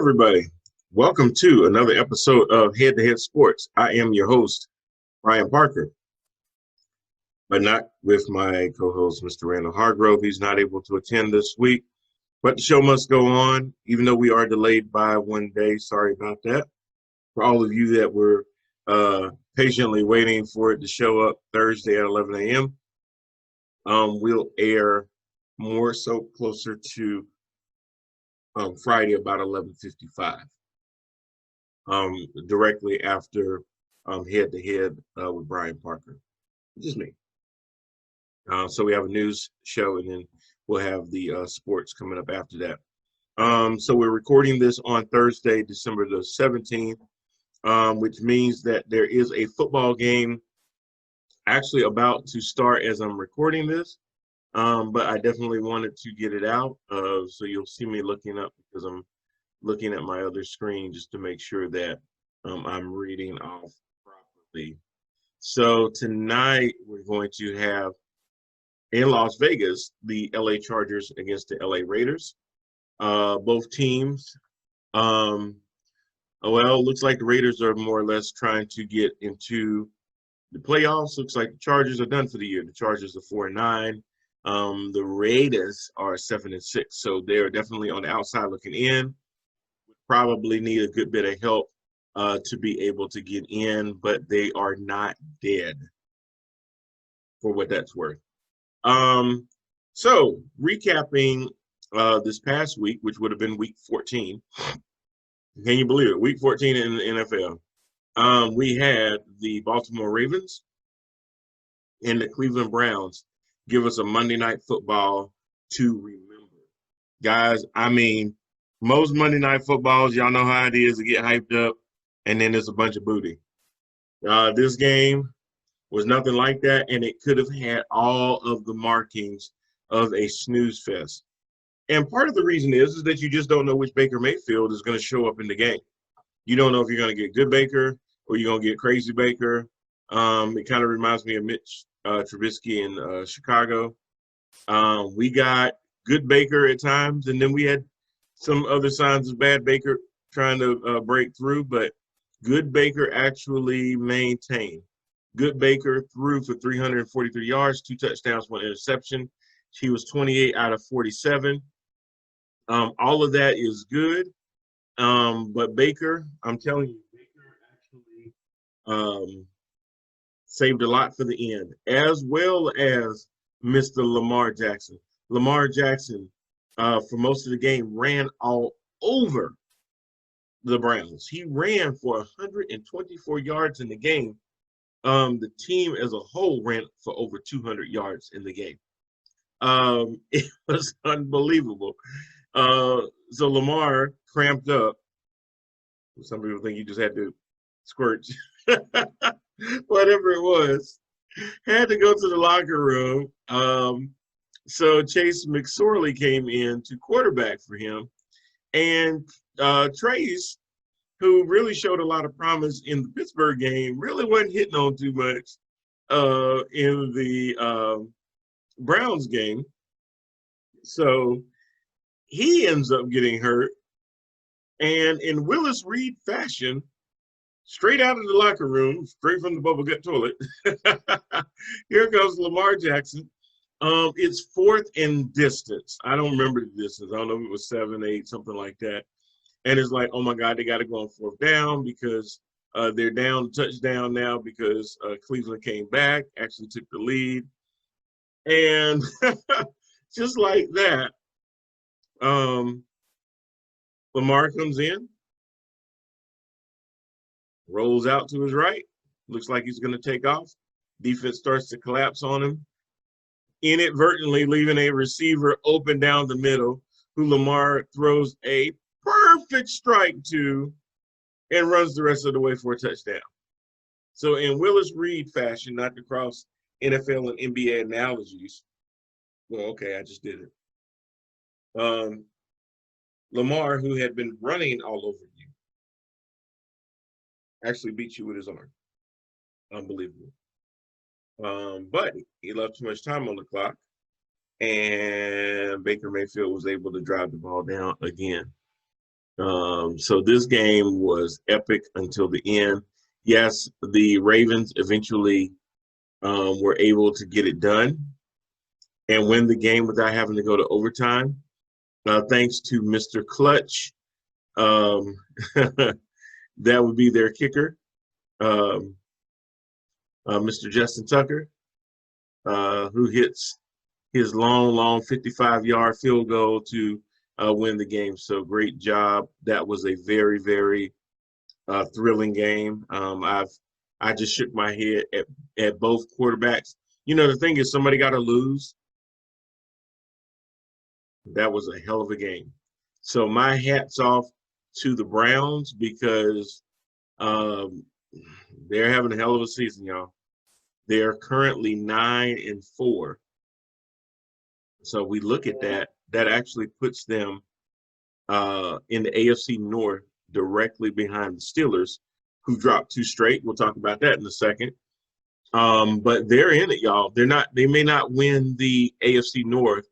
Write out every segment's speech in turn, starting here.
everybody. Welcome to another episode of Head to Head Sports. I am your host, Brian Parker, but not with my co-host, Mr. Randall Hargrove. He's not able to attend this week, but the show must go on, even though we are delayed by one day. Sorry about that. For all of you that were patiently waiting for it to show up Thursday at 11 a.m., we'll air more so closer to Friday about 11:55. Directly after Head to Head with Brian Parker. Just me. So we have a news show, and then we'll have the sports coming up after that. So we're recording this on Thursday, December the 17th, which means that there is a football game actually about to start as I'm recording this. But I definitely wanted to get it out. So you'll see me looking up because I'm looking at my other screen just to make sure that I'm reading off properly. So tonight we're going to have in Las Vegas the LA Chargers against the LA Raiders. Both teams, well, it looks like the Raiders are more or less trying to get into the playoffs. Looks like the Chargers are done for the year. The Chargers are 4-9. The Raiders are 7-6. So they're definitely on the outside looking in. Probably need a good bit of help to be able to get in, but they are not dead for what that's worth. So recapping this past week, which would have been week 14. Can you believe it? Week 14 in the NFL. We had the Baltimore Ravens and the Cleveland Browns give us a Monday Night Football to remember. Guys, I mean, most Monday Night Footballs, y'all know how it is to get hyped up, and then there's a bunch of booty. This game was nothing like that, and it could have had all of the markings of a snooze fest. And part of the reason is that you just don't know which Baker Mayfield is going to show up in the game. You don't know if you're going to get good Baker or you're going to get crazy Baker. It kind of reminds me of Mitch Trubisky in Chicago. We got good Baker at times, and then we had some other signs of bad Baker trying to break through, but good Baker actually maintained. Good Baker threw for 343 yards, 2 touchdowns, 1 interception. She was 28 out of 47. All of that is good, but Baker, I'm telling you, Baker actually saved a lot for the end, as well as Mr. Lamar Jackson. Lamar Jackson, for most of the game, ran all over the Browns. He ran for 124 yards in the game. The team as a whole ran for over 200 yards in the game. It was unbelievable. So Lamar cramped up. Some people think you just had to squirt, whatever it was. Had to go to the locker room. So Chase McSorley came in to quarterback for him. And Trace, who really showed a lot of promise in the Pittsburgh game, really wasn't hitting on too much in the Browns game. So he ends up getting hurt. And in Willis Reed fashion, straight out of the locker room, straight from the bubble gut toilet, here comes Lamar Jackson. It's 4th and distance. I don't remember the distance. I don't know if it was 7, 8, something like that. And it's like, oh my God, they got to go on 4th down because they're down touchdown now because Cleveland came back, actually took the lead. And just like that, Lamar comes in, rolls out to his right, looks like he's going to take off. Defense starts to collapse on him, inadvertently leaving a receiver open down the middle, who Lamar throws a perfect strike to and runs the rest of the way for a touchdown. So in Willis Reed fashion, not to cross NFL and NBA analogies, well, okay, I just did it. Lamar, who had been running all over you, actually beat you with his arm. Unbelievable. But he left too much time on the clock, and Baker Mayfield was able to drive the ball down again. So this game was epic until the end. Yes, the Ravens eventually were able to get it done and win the game without having to go to overtime, thanks to Mr. Clutch. Um, that would be their kicker, um, Mr. Justin Tucker, who hits his long 55-yard field goal to win the game. So great job. That was a very thrilling game. I just shook my head at both quarterbacks. You know, the thing is, somebody got to lose. That was a hell of a game. So my hat's off to the Browns because um, they're having a hell of a season, y'all. They're currently 9-4. So we look at that. That actually puts them in the AFC North directly behind the Steelers, who dropped 2 straight. We'll talk about that in a second. But they're in it, y'all. They may not win the AFC North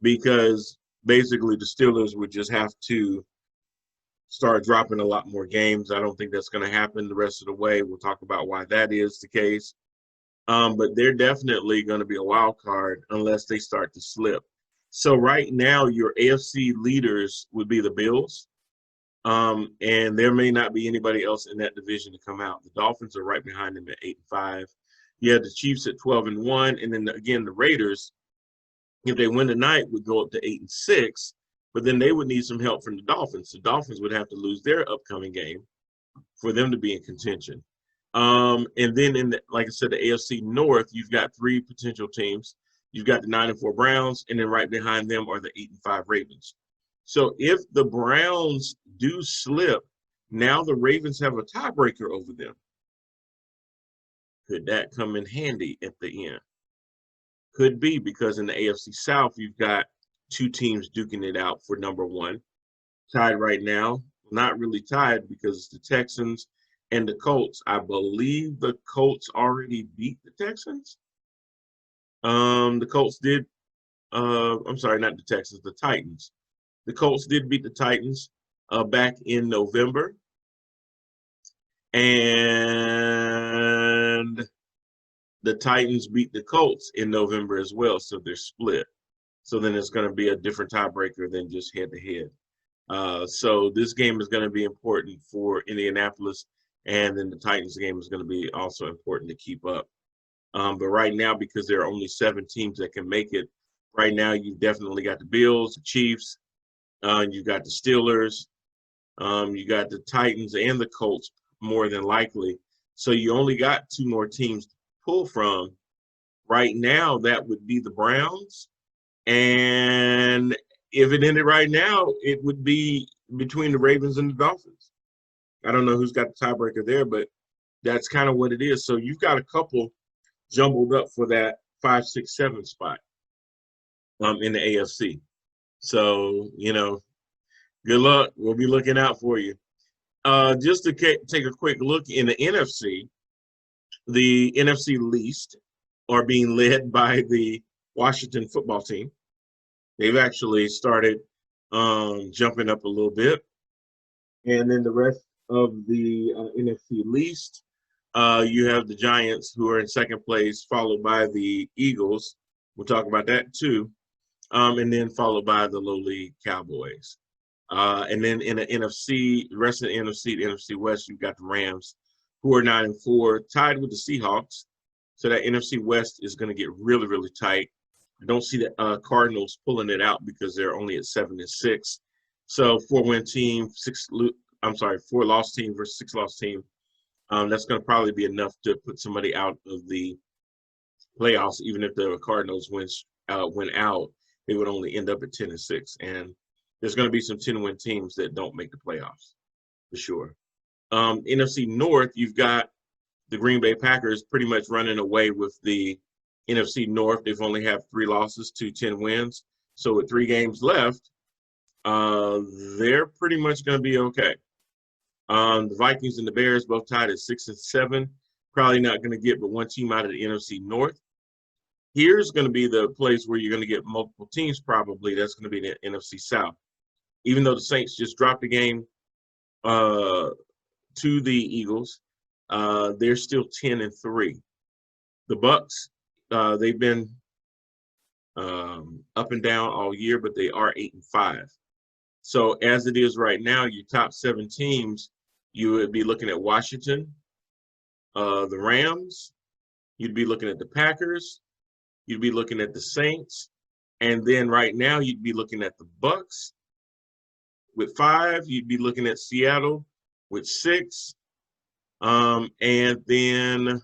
because basically the Steelers would just have to start dropping a lot more games. I don't think that's going to happen the rest of the way. We'll talk about why that is the case. But they're definitely going to be a wild card unless they start to slip. So right now, your AFC leaders would be the Bills. And there may not be anybody else in that division to come out. The Dolphins are right behind them at 8-5. You have the Chiefs at 12-1, and then again the Raiders, if they win tonight, would go up to 8-6. But then they would need some help from the Dolphins. The Dolphins would have to lose their upcoming game for them to be in contention. And then like I said, the AFC North, you've got 3 potential teams. You've got the 9-4 Browns, and then right behind them are the 8-5 Ravens. So if the Browns do slip, now the Ravens have a tiebreaker over them. Could that come in handy at the end? Could be, because in the AFC South, you've got 2 teams duking it out for number 1. Tied right now. Not really tied because it's the Texans and the Colts. I believe the Colts already beat the Texans. The Colts did. I'm sorry, not the Texans, the Titans. The Colts did beat the Titans back in November. And the Titans beat the Colts in November as well, so they're split. So then it's going to be a different tiebreaker than just head-to-head. So this game is going to be important for Indianapolis, and then the Titans game is going to be also important to keep up. But right now, because there are only 7 teams that can make it, right now you've definitely got the Bills, the Chiefs, you got the Steelers, you got the Titans and the Colts more than likely. So you only got 2 more teams to pull from. Right now, that would be the Browns. And if it ended right now, it would be between the Ravens and the Dolphins. I don't know who's got the tiebreaker there, but that's kind of what it is. So you've got a couple jumbled up for that 5, 6, 7 spot in the AFC. So, you know, good luck. We'll be looking out for you. Just to take a quick look in the NFC least are being led by the Washington football team. They've actually started jumping up a little bit. And then the rest of the NFC least, you have the Giants, who are in second place, followed by the Eagles. We'll talk about that too. And then followed by the lowly Cowboys. And then in the NFC, the rest of the NFC West, you've got the Rams, who are 9-4, tied with the Seahawks. So that NFC West is going to get really tight. I don't see the Cardinals pulling it out because they're only at 7-6. So 4-win team, 4-loss team versus 6-loss team. That's going to probably be enough to put somebody out of the playoffs. Even if the Cardinals went out, they would only end up at 10-6. And there's going to be some 10-win teams that don't make the playoffs for sure. NFC North, you've got the Green Bay Packers pretty much running away with the NFC North. They've only have 3 losses to 10 wins. So with 3 games left, they're pretty much going to be okay. The Vikings and the Bears both tied at 6 and 7. Probably not going to get but 1 team out of the NFC North. Here's going to be the place where you're going to get multiple teams probably. That's going to be the NFC South. even though the Saints just dropped the game to the Eagles, they're still 10-3. The Bucks, they've been up and down all year, but they are 8-5. So as it is right now, your top 7 teams, you would be looking at Washington, the Rams, you'd be looking at the Packers, you'd be looking at the Saints, and then right now you'd be looking at the Bucks with 5. You'd be looking at Seattle with 6, and then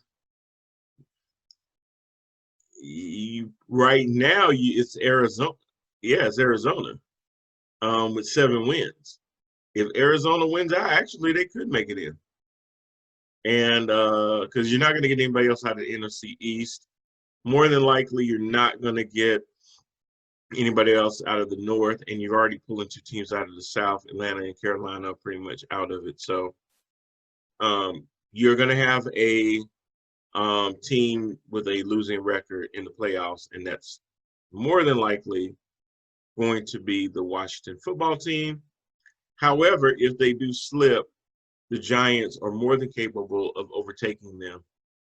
right now it's Arizona. Yeah, it's Arizona with 7 wins. If Arizona wins out, actually they could make it in. And because you're not going to get anybody else out of the NFC East. More than likely, you're not going to get anybody else out of the North, and you've already pulled 2 teams out of the South, Atlanta and Carolina, pretty much out of it. So you're going to have a team with a losing record in the playoffs, and that's more than likely going to be the Washington football team. However, if they do slip, the Giants are more than capable of overtaking them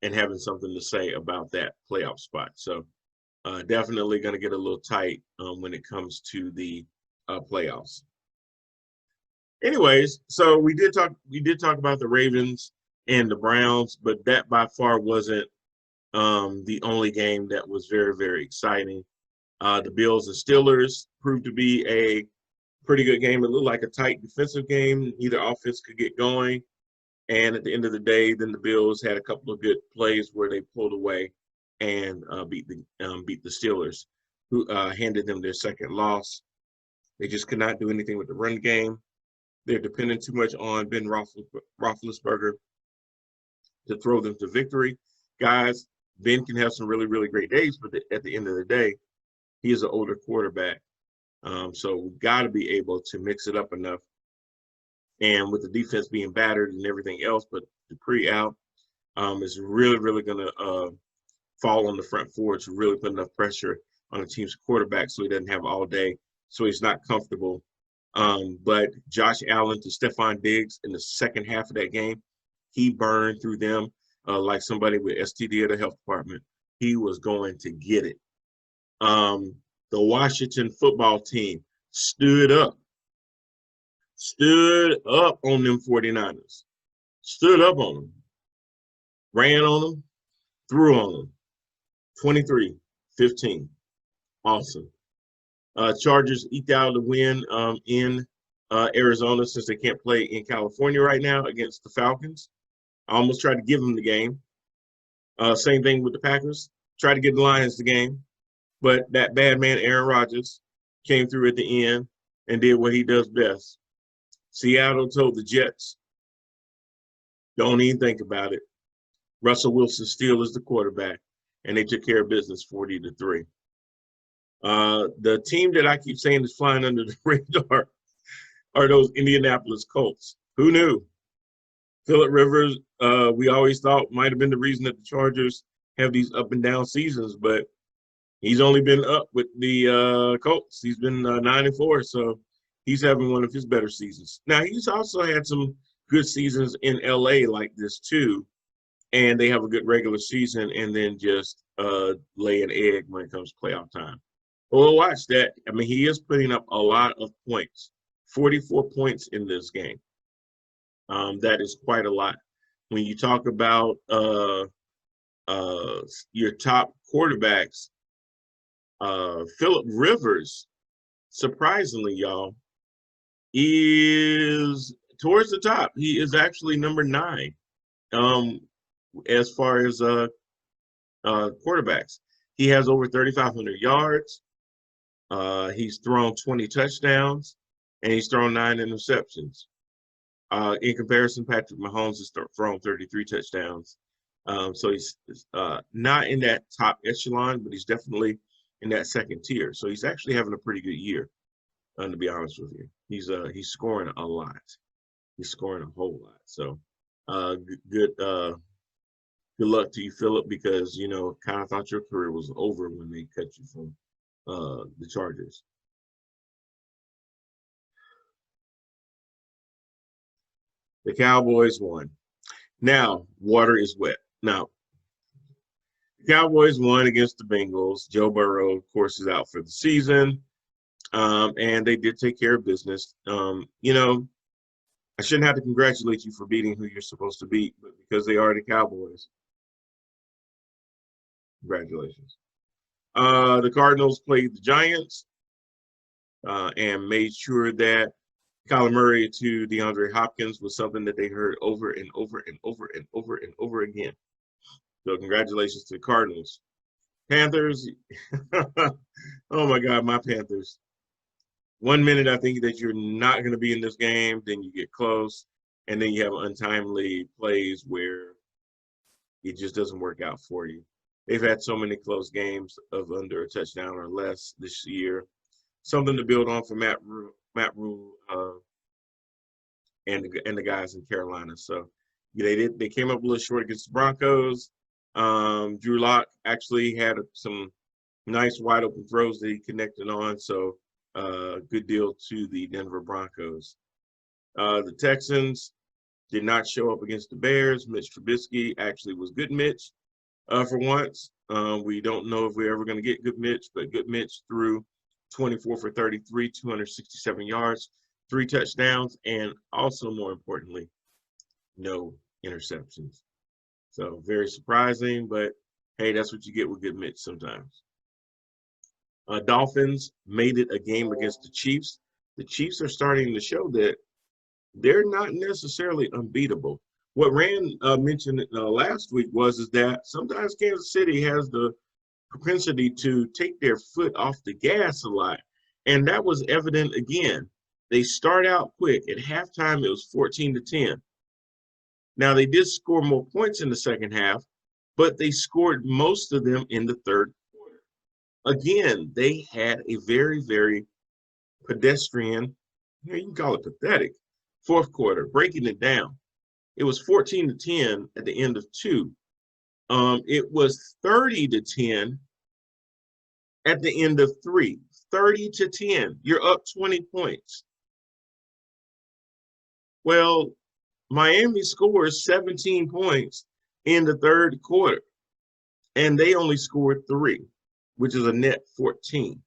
and having something to say about that playoff spot. So definitely going to get a little tight when it comes to the playoffs. Anyways, so we did talk about the Ravens and the Browns, but that by far wasn't the only game that was very, very exciting. The Bills and Steelers proved to be a pretty good game. It looked like a tight defensive game. Neither offense could get going. And at the end of the day, then the Bills had a couple of good plays where they pulled away and beat the Steelers, who handed them their second loss. They just could not do anything with the run game. They're dependent too much on Ben Roethlisberger to throw them to victory. Guys, Ben can have some really, really great days, but at the end of the day, he is an older quarterback. So we've got to be able to mix it up enough. And with the defense being battered and everything else, but Dupree out, is really, really going to fall on the front four to really put enough pressure on the team's quarterback so he doesn't have all day, so he's not comfortable. But Josh Allen to Stephon Diggs in the second half of that game, he burned through them like somebody with STD at the health department. He was going to get it. The Washington football team stood up on them 49ers, stood up on them, ran on them, threw on them, 23-15. Awesome. Chargers eked out the win in Arizona since they can't play in California right now against the Falcons. I almost tried to give them the game. Same thing with the Packers. Tried to give the Lions the game. But that bad man, Aaron Rodgers, came through at the end and did what he does best. Seattle told the Jets, don't even think about it. Russell Wilson still is the quarterback, and they took care of business 40-3. The team that I keep saying is flying under the radar are those Indianapolis Colts. Who knew? Phillip Rivers, we always thought might have been the reason that the Chargers have these up and down seasons, but he's only been up with the Colts. He's been 9-4, so he's having one of his better seasons. Now, he's also had some good seasons in LA like this too, and they have a good regular season and then just lay an egg when it comes to playoff time. Well, watch that. I mean, he is putting up a lot of points, 44 points in this game. That is quite a lot. When you talk about your top quarterbacks, Phillip Rivers, surprisingly, y'all, is towards the top. He is actually number 9 as far as quarterbacks. He has over 3,500 yards. He's thrown 20 touchdowns, and he's thrown 9 interceptions. In comparison, Patrick Mahomes has thrown 33 touchdowns. So he's not in that top echelon, but he's definitely in that second tier. So he's actually having a pretty good year, to be honest with you. He's scoring a lot. He's scoring a whole lot. So good luck to you, Phillip, because, you know, kind of thought your career was over when they cut you from the Chargers. The Cowboys won. Now, water is wet. Now, the Cowboys won against the Bengals. Joe Burrow, of course, is out for the season. And they did take care of business. I shouldn't have to congratulate you for beating who you're supposed to beat, but because they are the Cowboys, congratulations. The Cardinals played the Giants and made sure that Kyler Murray to DeAndre Hopkins was something that they heard over and over and over and over and over again. So congratulations to the Cardinals. Panthers, oh my God, my Panthers. 1 minute I think that you're not going to be in this game, then you get close, and then you have untimely plays where it just doesn't work out for you. They've had so many close games of under a touchdown or less this year. Something to build on for Matt Rhule and the guys in Carolina. So they came up a little short against the Broncos. Drew Lock actually had some nice wide open throws that he connected on. So good deal to the Denver Broncos. The Texans did not show up against the Bears. Mitch Trubisky actually was good Mitch for once. We don't know if we're ever going to get good Mitch, but good Mitch threw 24 for 33, 267 yards, 3 touchdowns, and also more importantly, no interceptions. So very surprising, but hey, that's what you get with good Mitch sometimes. Dolphins made it a game against the Chiefs. The Chiefs are starting to show that they're not necessarily unbeatable. What Rand mentioned last week is that sometimes Kansas City has the propensity to take their foot off the gas a lot. And that was evident again. They start out quick. At halftime, it was 14-10. Now, they did score more points in the second half, but they scored most of them in the third quarter. Again, they had a very, very pedestrian, you can call it pathetic, fourth quarter, breaking it down. It was 14-10 at the end of 2. It was 30-10 at the end of 3. 30-10. You're up 20 points. Well, Miami scores 17 points in the third quarter, and they only scored 3, which is a net 14.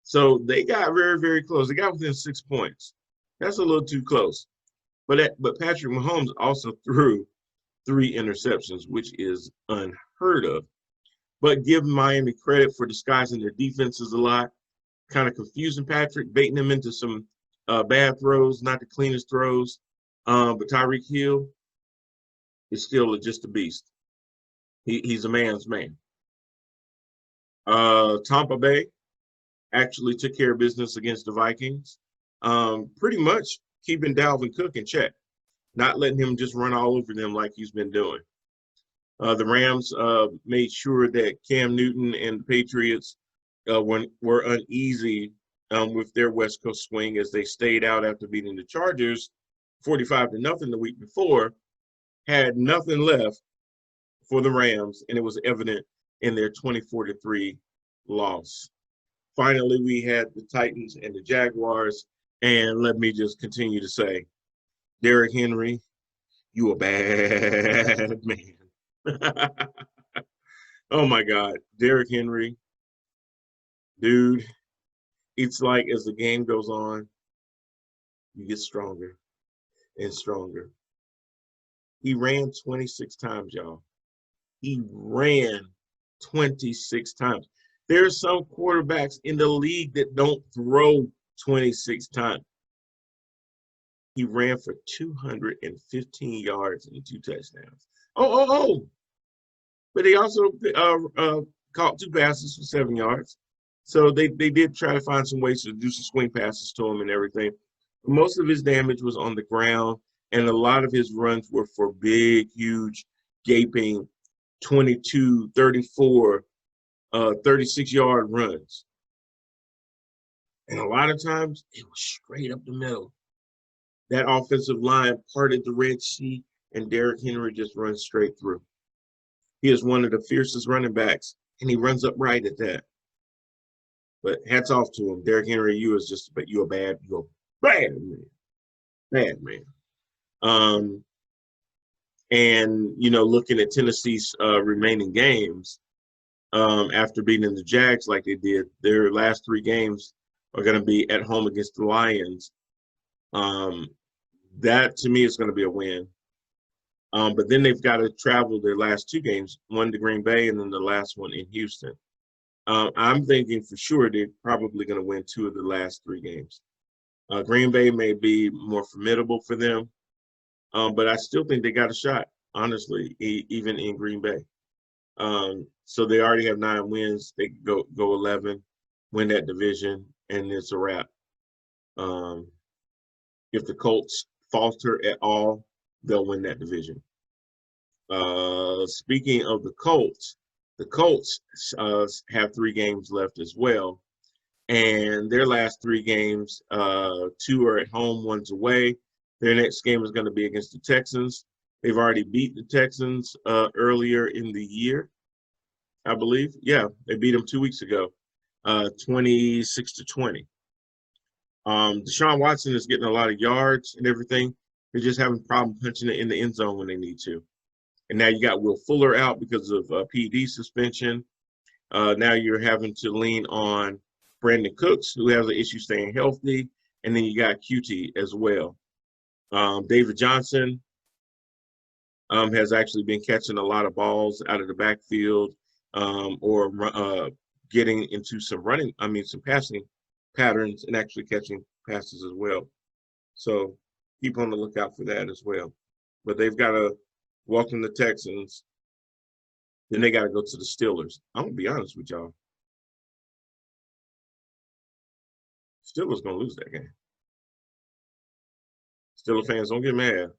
So they got very, very close. They got within 6 points. That's a little too close. But Patrick Mahomes also threw 3 interceptions, which is unheard of. But give Miami credit for disguising their defenses a lot, kind of confusing Patrick, baiting him into some bad throws, not the cleanest throws. But Tyreek Hill is still just a beast. He's a man's man. Tampa Bay actually took care of business against the Vikings, pretty much keeping Dalvin Cook in check, not letting him just run all over them like he's been doing. The Rams made sure that Cam Newton and the Patriots were uneasy with their West Coast swing as they stayed out after beating the Chargers 45-0 the week before, had nothing left for the Rams, and it was evident in their 24-3 loss. Finally, we had the Titans and the Jaguars, and let me just continue to say, Derrick Henry, you a bad man. Oh my God, Derrick Henry, dude, it's like as the game goes on, you get stronger and stronger. He ran 26 times, y'all. He ran 26 times. There's some quarterbacks in the league that don't throw 26 times. He ran for 215 yards and 2 touchdowns. But he also caught 2 passes for 7 yards. So they did try to find some ways to do some swing passes to him and everything. Most of his damage was on the ground, and a lot of his runs were for big, huge, gaping 22, 34, 36-yard runs. And a lot of times, it was straight up the middle. That offensive line parted the Red Sea, and Derrick Henry just runs straight through. He is one of the fiercest running backs, and he runs up right at that. But hats off to him. Derrick Henry, you're a bad man. Bad man. And looking at Tennessee's remaining games, after beating the Jags like they did, their last 3 games are going to be at home against the Lions. That to me is going to be a win. But then they've got to travel their last 2 games, one to Green Bay and then the last one in Houston. I'm thinking for sure they're probably going to win 2 of the last 3 games. Green Bay may be more formidable for them, but I still think they got a shot, honestly, even in Green Bay. So they already have 9 wins. They could go 11, win that division, and it's a wrap. If the Colts falter at all, they'll win that division. Speaking of the Colts have 3 games left as well. And their last 3 games, 2 are at home, 1's away. Their next game is going to be against the Texans. They've already beat the Texans earlier in the year, I believe. Yeah, they beat them 2 weeks ago, 26-20. Deshaun Watson is getting a lot of yards and everything. They're just having a problem punching it in the end zone when they need to. And now you got Will Fuller out because of PED suspension. Now you're having to lean on Brandon Cooks, who has an issue staying healthy. And then you got QT as well. David Johnson has actually been catching a lot of balls out of the backfield or getting into some passing patterns and actually catching passes as well. So keep on the lookout for that as well. But they've got to welcome the Texans. Then they got to go to the Steelers. I'm going to be honest with y'all. Steelers going to lose that game. Steelers fans, don't get mad.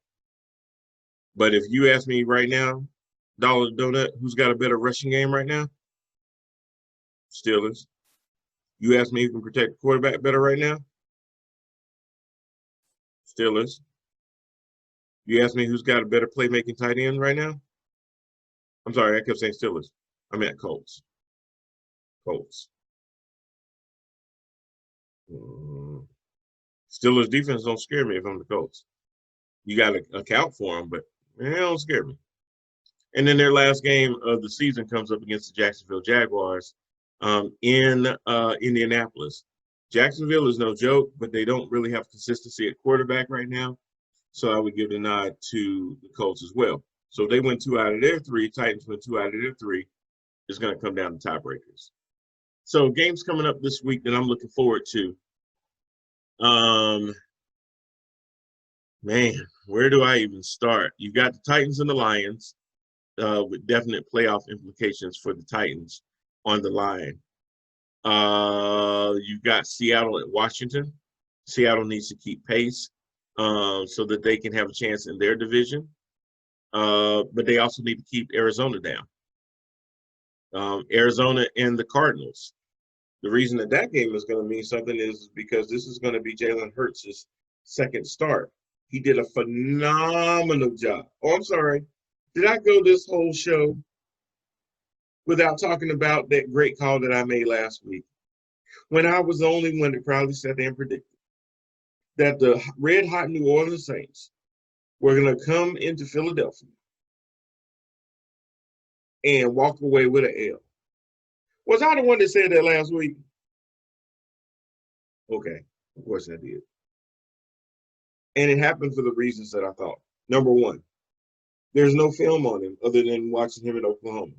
But if you ask me right now, dollar donut, who's got a better rushing game right now? Steelers. You ask me who can protect the quarterback better right now? Steelers. You ask me who's got a better playmaking tight end right now? I'm sorry, I kept saying Steelers. I meant Colts. Colts. Steelers defense don't scare me if I'm the Colts. You got to account for them, but they don't scare me. And then their last game of the season comes up against the Jacksonville Jaguars in Indianapolis. Jacksonville is no joke, but they don't really have consistency at quarterback right now. So I would give the nod to the Colts as well. So if they win 2 out of their 3, Titans win 2 out of their 3, it's going to come down to tiebreakers. So games coming up this week that I'm looking forward to. Man, where do I even start? You've got the Titans and the Lions with definite playoff implications for the Titans on the line. You've got Seattle at Washington. Seattle needs to keep pace so that they can have a chance in their division. But they also need to keep Arizona down. Arizona and the Cardinals. The reason that game is going to mean something is because this is going to be Jalen Hurts' second start. He did a phenomenal job. Oh, I'm sorry. Did I go this whole show without talking about that great call that I made last week? When I was the only one that probably sat there and predicted that the red-hot New Orleans Saints were going to come into Philadelphia and walk away with an L. Was I the one that said that last week? Okay, of course I did. And it happened for the reasons that I thought. Number one, there's no film on him other than watching him in Oklahoma.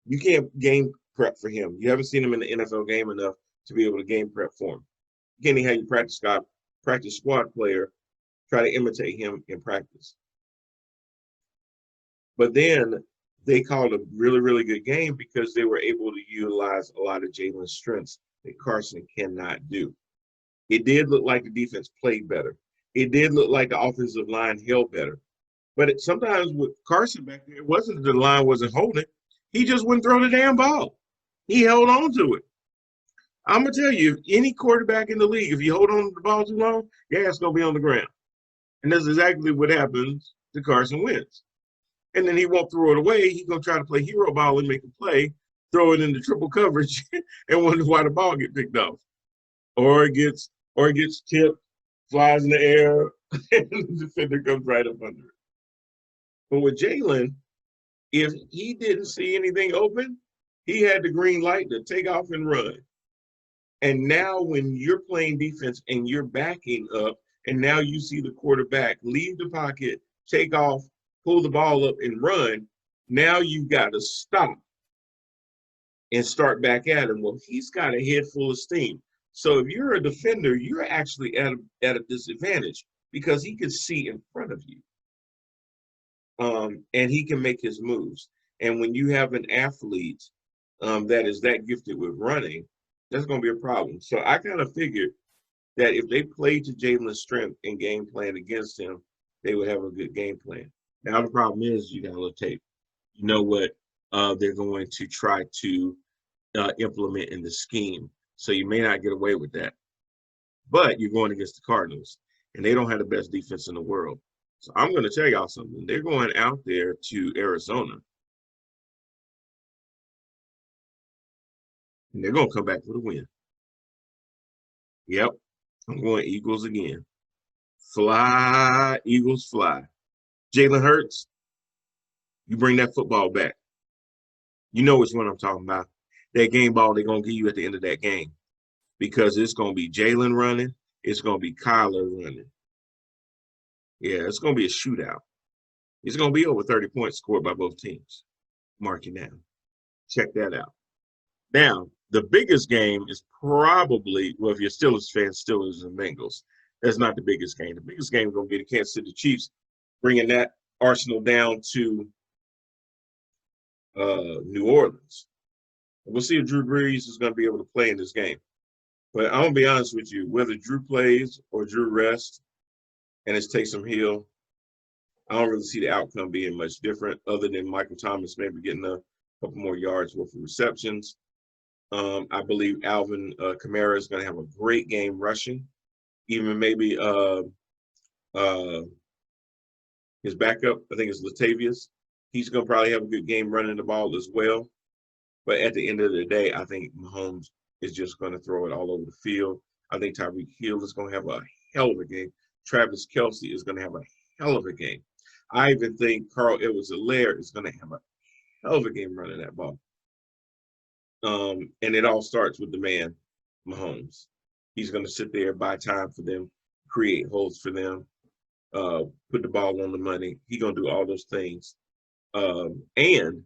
You can't game prep for him. You haven't seen him in the NFL game enough to be able to game prep for him. You can't even have your practice squad player try to imitate him in practice. But then they called a really, really good game because they were able to utilize a lot of Jalen's strengths that Carson cannot do. It did look like the defense played better. It did look like the offensive line held better. But sometimes with Carson back there, it wasn't that the line wasn't holding. He just wouldn't throw the damn ball. He held on to it. I'm going to tell you, any quarterback in the league, if you hold on to the ball too long, your ass going to be on the ground. And that's exactly what happens to Carson Wentz. And then he won't throw it away. He's going to try to play hero ball and make a play, throw it into triple coverage, and wonder why the ball get picked off. Or it gets tipped, flies in the air, and the defender comes right up under it. But with Jalen, if he didn't see anything open, he had the green light to take off and run. And now when you're playing defense and you're backing up, and now you see the quarterback leave the pocket, take off, pull the ball up and run, now you've got to stop and start back at him. Well, he's got a head full of steam. So if you're a defender, you're actually at a disadvantage because he can see in front of you. And he can make his moves. And when you have an athlete that is that gifted with running, that's going to be a problem. So I kind of figured that if they played to Jalen's strength and game plan against him, they would have a good game plan. Now the problem is you got a little tape. You know what they're going to try to implement in the scheme. So you may not get away with that. But you're going against the Cardinals, and they don't have the best defense in the world. So I'm going to tell y'all something. They're going out there to Arizona, and they're going to come back with a win. Yep, I'm going Eagles again. Fly, Eagles, fly. Jalen Hurts, you bring that football back. You know which one I'm talking about. That game ball they're going to give you at the end of that game because it's going to be Jalen running. It's going to be Kyler running. Yeah, it's going to be a shootout. It's going to be over 30 points scored by both teams. Mark it down. Check that out. Now, the biggest game is probably, well, if you're Steelers fans, Steelers and Bengals. That's not the biggest game. The biggest game is going to be the Kansas City Chiefs, bringing that arsenal down to New Orleans. We'll see if Drew Brees is going to be able to play in this game. But I'm going to be honest with you, whether Drew plays or Drew rests and it's Taysom Hill, I don't really see the outcome being much different other than Michael Thomas maybe getting a couple more yards worth of receptions. I believe Alvin Kamara is going to have a great game rushing. Even maybe his backup, I think it's Latavius. He's going to probably have a good game running the ball as well. But at the end of the day, I think Mahomes is just going to throw it all over the field. I think Tyreek Hill is going to have a hell of a game. Travis Kelce is going to have a hell of a game. I even think Carl Edwards-Helaire is going to have a hell of a game running that ball. And it all starts with the man, Mahomes. He's going to sit there, buy time for them, create holes for them, put the ball on the money. He's going to do all those things. And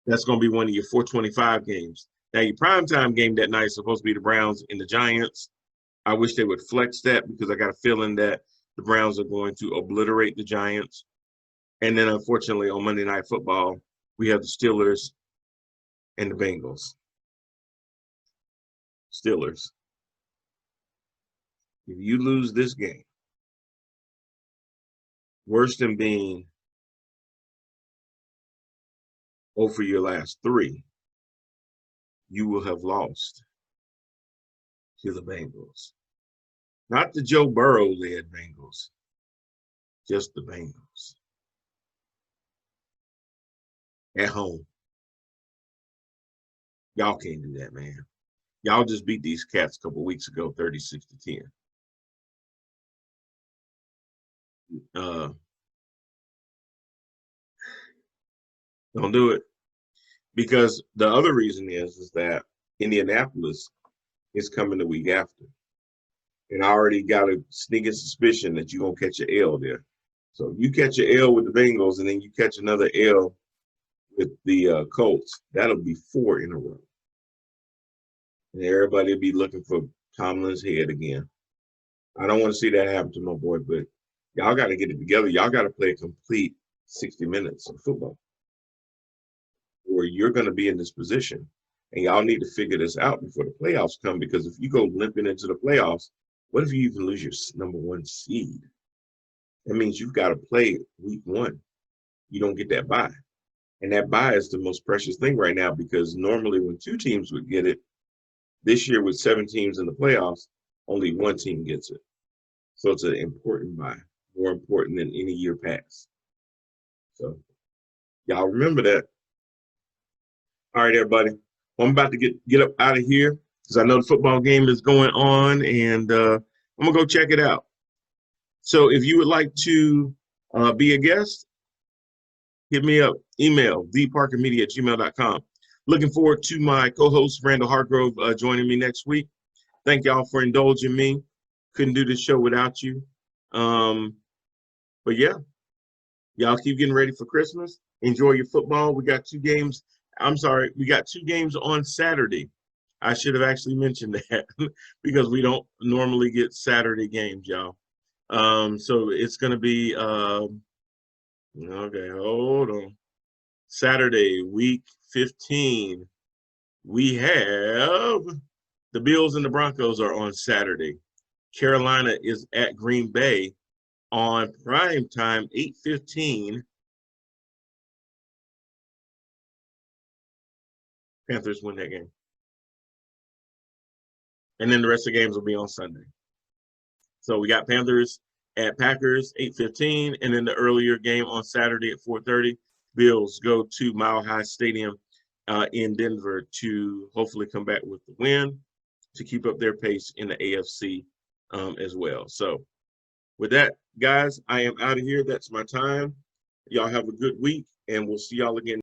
that's going to be one of your 425 games. Now, your primetime game that night is supposed to be the Browns and the Giants. I wish they would flex that because I got a feeling that the Browns are going to obliterate the Giants. And then, unfortunately, on Monday Night Football, we have the Steelers and the Bengals. Steelers. If you lose this game, worse than being 0 for your last 3, you will have lost to the Bengals. Not the Joe Burrow-led Bengals, just the Bengals. At home. Y'all can't do that, man. Y'all just beat these cats a couple weeks ago, 36-10. Don't do it. Because the other reason is that Indianapolis is coming the week after. And I already got a sneaking suspicion that you're going to catch an L there. So if you catch an L with the Bengals and then you catch another L with the Colts, that'll be 4 in a row. And everybody will be looking for Tomlin's head again. I don't want to see that happen to my boy, but y'all got to get it together. Y'all got to play a complete 60 minutes of football. Or you're going to be in this position. And y'all need to figure this out before the playoffs come, because if you go limping into the playoffs, what if you even lose your number 1 seed? That means you've got to play week 1. You don't get that bye. And that bye is the most precious thing right now, because normally when 2 teams would get it, this year with 7 teams in the playoffs, only 1 team gets it. So it's an important bye, more important than any year past. So y'all remember that. All right, everybody. Well, I'm about to get up out of here because I know the football game is going on, and I'm gonna go check it out. So if you would like to be a guest, hit me up, email theparkermedia@gmail.com. Looking forward to my co-host Randall Hargrove joining me next week. Thank y'all for indulging me. Couldn't do this show without you. But yeah, y'all keep getting ready for Christmas. Enjoy your football. We got 2 games. I'm sorry, we got 2 games on Saturday. I should have actually mentioned that because we don't normally get Saturday games, y'all. So it's going to be, okay, hold on. Saturday, week 15, we have the Bills and the Broncos are on Saturday. Carolina is at Green Bay on prime time, 8:15. Panthers win that game. And then the rest of the games will be on Sunday. So we got Panthers at Packers, 8:15, and then the earlier game on Saturday at 4:30. Bills go to Mile High Stadium in Denver to hopefully come back with the win to keep up their pace in the AFC as well. So with that, guys, I am out of here. That's my time. Y'all have a good week, and we'll see y'all again.